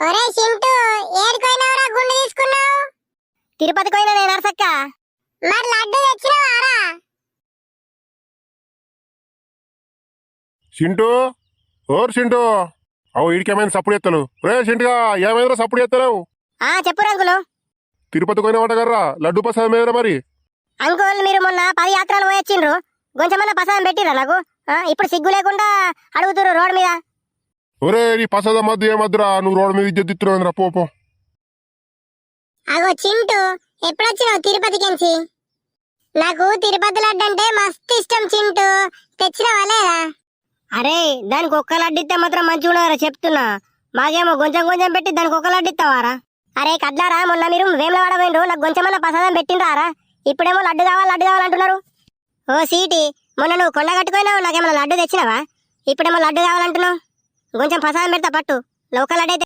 ఒరే చింటూ, ఏడుకోయినవరా గుండు తీసుకున్నావు? తిరుపతి పోయినా నేను నరసక్క. మరి లడ్డు తెచ్చినవారా? చింటూ, ఓర్ చింటూ, అవు ఈడికేమైనా సప్పుడు ఎత్తలు? రే చింటుగా, ఏమైనా సప్పుడు ఎత్తలేవు? చెప్పు అంకులు. తిరుపతి పోయిన కర్రా, లడ్డు ప్రసాదం ఏదరా మరి? అంకుల్, మీరు మొన్న 10 యాత్రలు పోయొచ్చిండ్రు, కొంచెమన్నా ప్రసాదం పెట్టిరా నాకు? ఇప్పుడు సిగ్గు లేకుండా అడుగుతురు రోడ్ మీద. ఒరే నీ ప్రసాదం మద్దు ఏమద్దురా, నువ్వు రోడ్డు మీద ఇద్దెత్తురా పో. అగో చింటూ, ఎప్పుడొచ్చినావు తిరుపతికించి? నాకు తిరుపతి లడ్డు అంటే మస్తు ఇష్టం చింటూ, తెచ్చినవా లేదా? అరే, దానికి ఒక్క లడ్డు ఇస్తే మాత్రం మంచిగా ఉండదురా చెప్తున్నా. మాకేమో కొంచెం కొంచెం పెట్టి దానికి ఒక్క లడ్డు ఇస్తావారా? అరే కడ్లారా, మొన్న మీరు వేములవాడ పోయిండ్రు, నాకు కొంచెమన్నా ప్రసాదం పెట్టిండ్రారా? ఇప్పుడేమో లడ్డు కావాలంటున్నారు. ఓ సీటి, మొన్న నువ్వు కొండ కట్టుకున్నావు, నాకేమన్నా లడ్డు తెచ్చినావా? ఇప్పుడేమో లడ్డు కావాలంటున్నావు. కొంచెం ప్రసాదం పెడతా పట్టు, లోకల్ లడ్డు అయితే